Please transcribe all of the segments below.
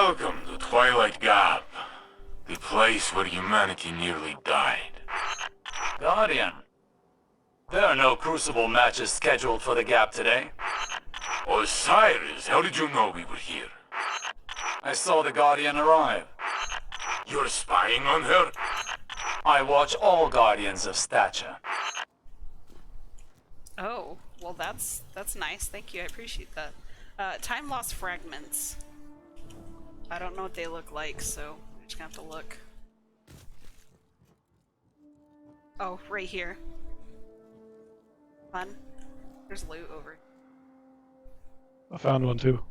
Welcome to Twilight Gap, the place where humanity nearly died. Guardian, there are no Crucible matches scheduled for the Gap today. Osiris, how did you know we were here? I saw the Guardian arrive. You're spying on her? I watch all Guardians of stature. Oh, well that's nice. Thank you. I appreciate that. Time lost fragments. I don't know what they look like, so I'm just gonna have to look. Oh, right here. Fun. There's loot over. I found one too.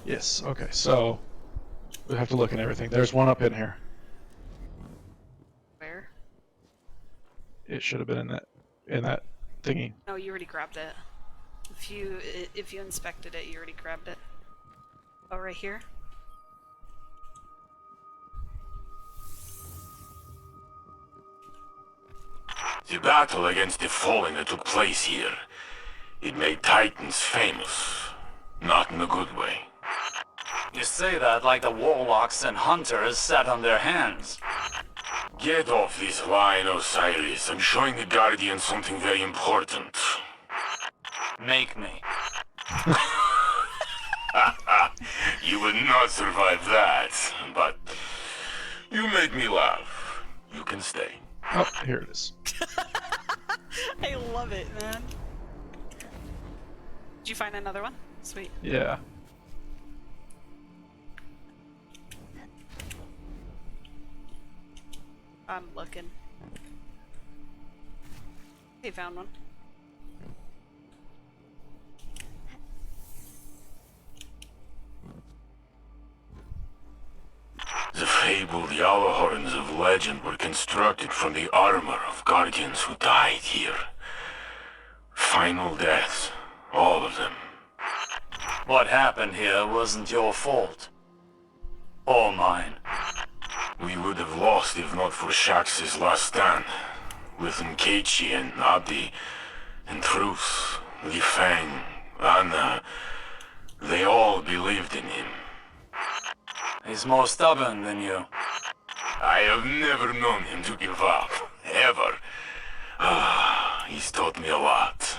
Yes, okay, so we have to look at everything. There's one up in here. Where? It should have been in that thingy. No, you already grabbed it. If you inspected it, you already grabbed it. Oh, right here. The battle against the Fallen that took place here, it made Titans famous. Not in a good way. You say that like the warlocks and hunters sat on their hands. Get off this line, Osiris. I'm showing the Guardian something very important. Make me. You would not survive that, but you made me laugh. You can stay. Oh, here it is. I love it, man. Did you find another one? Sweet. Yeah. I'm looking. Hey, found one. The fabled Yalahorns of legend were constructed from the armor of guardians who died here. Final deaths, all of them. What happened here wasn't your fault. Or mine. We would have lost if not for Shax's last stand. With Nkechi and Abdi, and Truth, Li Fang, Anna, they all believed in him. He's more stubborn than you. I have never known him to give up, ever. He's taught me a lot.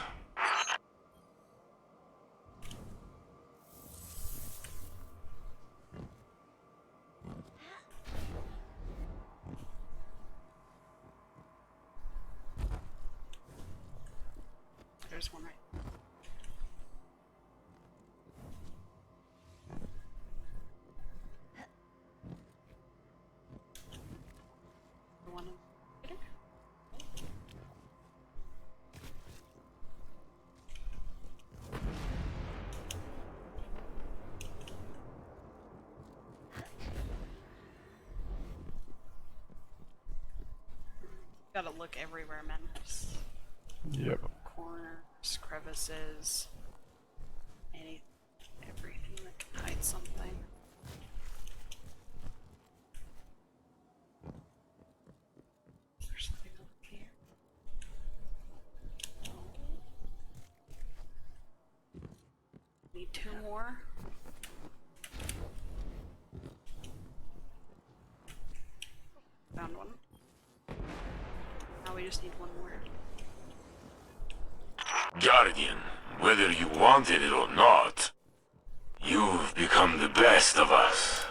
There's one right. One later. Gotta look everywhere, man. Just Yep. corners, crevices, everything that can hide something. There's something over here. Need two more. Found one. Now we just need one more. Guardian, whether you wanted it or not, you've become the best of us.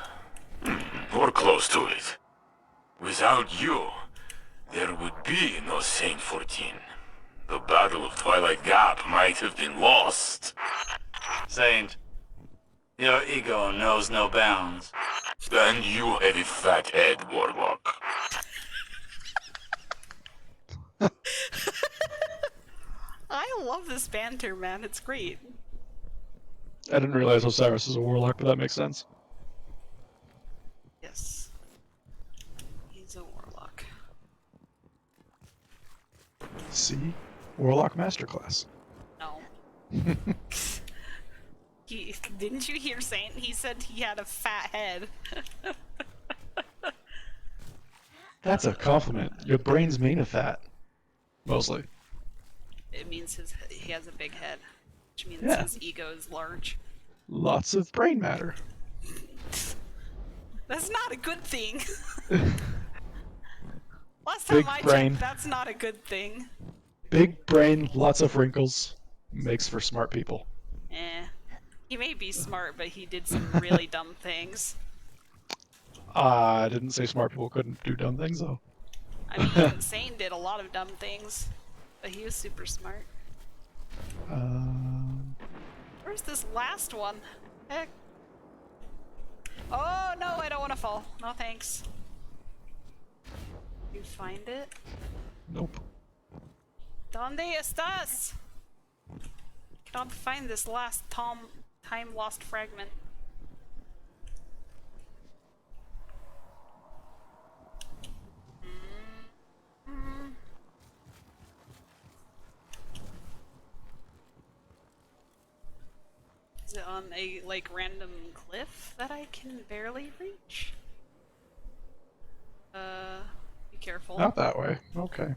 Or close to it. Without you, there would be no Saint 14. The Battle of Twilight Gap might have been lost. Saint, your ego knows no bounds. And you have a fat head, Warlock. I love this banter, man. It's great. I didn't realize Osiris is a warlock, but that makes sense. Yes. He's a warlock. See? Warlock Masterclass. No. Didn't you hear Saint? He said he had a fat head. That's a compliment. Your brain's made of fat. Mostly. it means he has a big head, which means Yeah. his ego is large. Lots of brain matter. That's not a good thing. Last Big time I brain. checked, that's not a good thing. Big brain, lots of wrinkles, makes for smart people. Eh. He may be smart, but he did some really dumb things. I didn't say smart people couldn't do dumb things, though. I mean, Sane did a lot of dumb things, but he was super smart. Uh, Where's this last one? Heck. Oh, no, I don't want to fall. No, thanks. You find it? nope. ¿Dónde estás? Cannot find this last time lost fragment. Is it on a, like, random cliff that I can barely reach? Be careful. Not that way. Okay.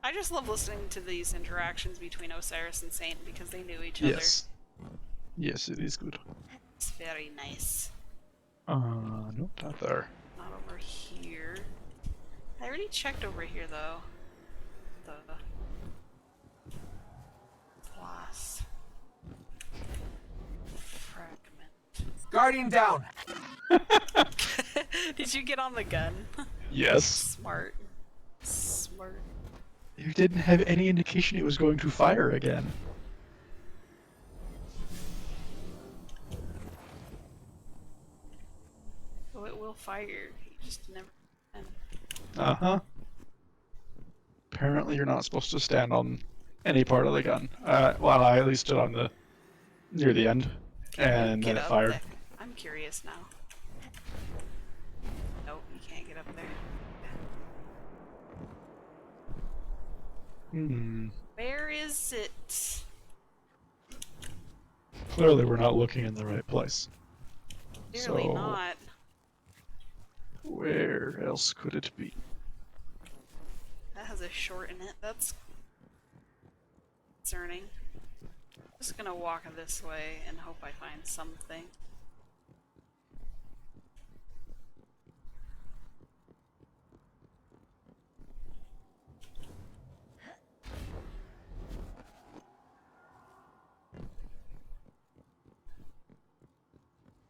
I just love listening to these interactions between Osiris and Saint because they knew each other. Yes. Yes, it is good. It's very nice. Nope, not there. Not over here. I already checked over here though. The glass fragment. Guardian down! Did you get on the gun? Yes. Smart. Smart. You didn't have any indication it was going to fire again. Oh, it will fire. You just never can. Uh-huh. Apparently you're not supposed to stand on any part of the gun. Well, I at least stood on the... near the end. And Get then it up fired. there. I'm curious now. Nope, you can't get up there. Hmm. Where is it? Clearly we're not looking in the right place. Clearly So, not. where else could it be? That has a short in it. That's concerning. Just gonna walk this way and hope I find something.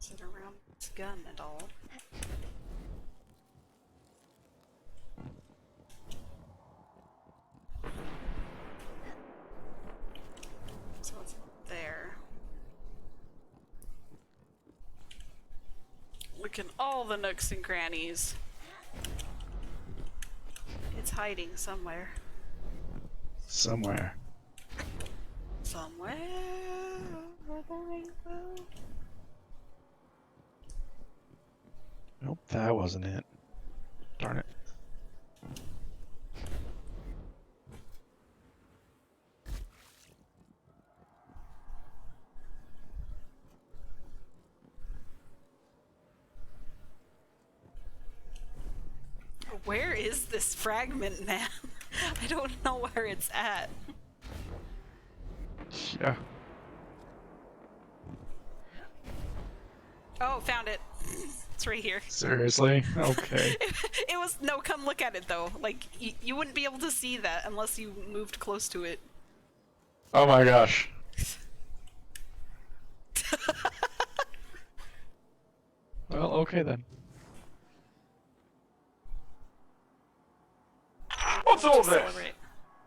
Is it around this gun at all? So it's there. Look in all the nooks and crannies. It's hiding somewhere. Somewhere. Somewhere over the rainbow. Nope, that wasn't it. Darn it. Where is this fragment, man? I don't know where it's at. Yeah. Oh, found it. It's right here. Seriously? Okay. It was no. Come look at it though. Like you wouldn't be able to see that unless you moved close to it. Oh my gosh. Well, okay then. What's all To this? celebrate.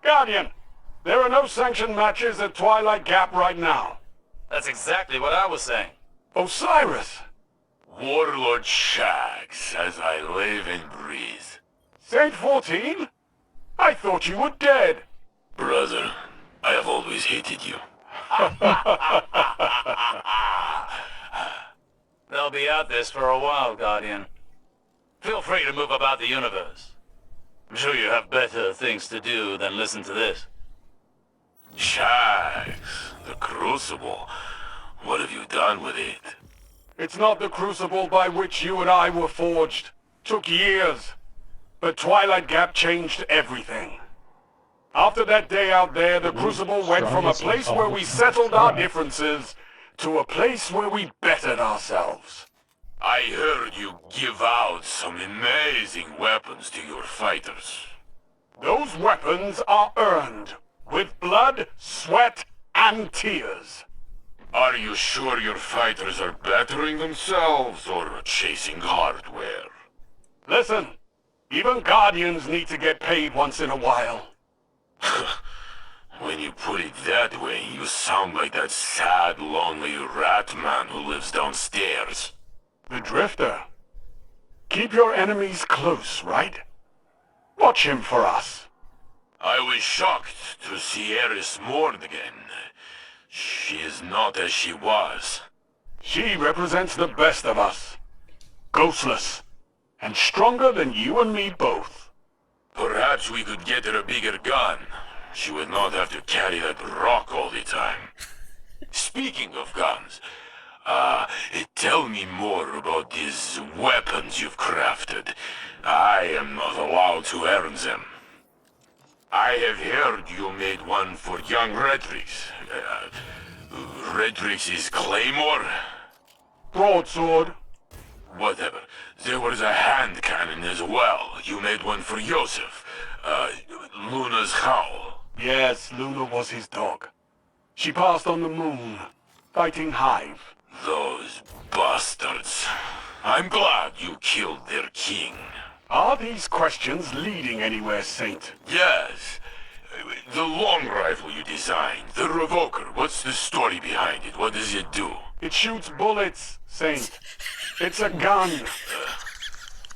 Guardian, there are no sanctioned matches at Twilight Gap right now. That's exactly what I was saying. Osiris! Warlord Shags, as I live and breathe. Saint 14? I thought you were dead. Brother, I have always hated you. They'll be out this for a while, Guardian. Feel free to move about the universe. I'm sure you have better things to do than listen to this. Shags, the Crucible. What have you done with it? It's not the Crucible by which you and I were forged. Took years, but Twilight Gap changed everything. After that day out there, the Crucible went from a place where we settled our differences to a place where we bettered ourselves. I heard you give out some amazing weapons to your fighters. Those weapons are earned with blood, sweat, and tears. Are you sure your fighters are bettering themselves or chasing hardware? Listen, even Guardians need to get paid once in a while. When you put it that way, you sound like that sad, lonely rat man who lives downstairs. The Drifter. Keep your enemies close, right? Watch him for us. I was shocked to see Eris mourn again. She is not as she was. She represents the best of us. Ghostless. And stronger than you and me both. Perhaps we could get her a bigger gun. She would not have to carry that rock all the time. Speaking of guns, tell me more about these weapons you've crafted. I am not allowed to earn them. I have heard you made one for young Redrix. Redrix's claymore? Broadsword. Whatever. There was a hand cannon as well. You made one for Yosef. Luna's howl. Yes, Luna was his dog. She passed on the moon, fighting Hive. Those bastards. I'm glad you killed their king. Are these questions leading anywhere, Saint? Yes. The long rifle you designed, the revoker, what's the story behind it? What does it do? It shoots bullets, Saint. It's a gun.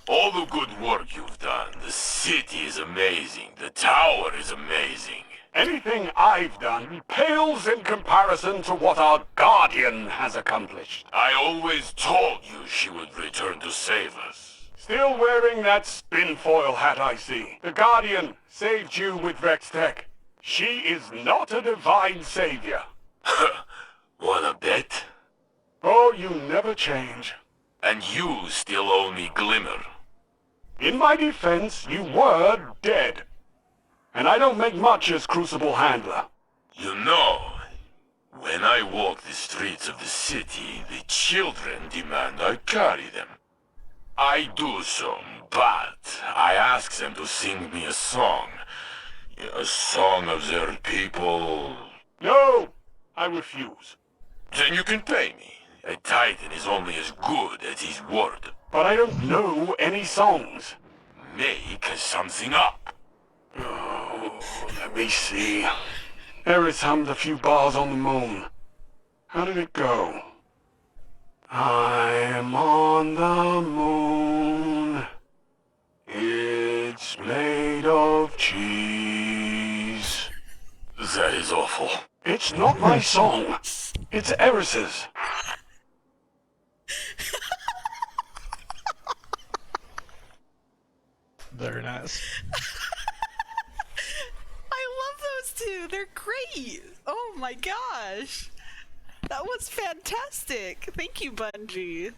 All the good work you've done. The city is amazing. The tower is amazing. Anything I've done pales in comparison to what our Guardian has accomplished. I always told you she would return to save us. Still wearing that spinfoil hat, I see. The Guardian saved you with Vex Tech. She is not a divine savior. Wanna bet? Oh, you never change. And you still owe me Glimmer. In my defense, you were dead. And I don't make much as Crucible handler. You know, when I walk the streets of the city, the children demand I carry them. I do so, but I ask them to sing me a song. A song of their people. No, I refuse. Then you can pay me. A Titan is only as good as his word. But I don't know any songs. Make something up. Oh, let me see. Eris hummed a few bars on the moon. How did it go? I'm on the moon. It's made of cheese. That is awful. It's not my song. It's Eris's. Very nice. I love those two. They're great. Oh my gosh. That was fantastic. Thank you, Bungie.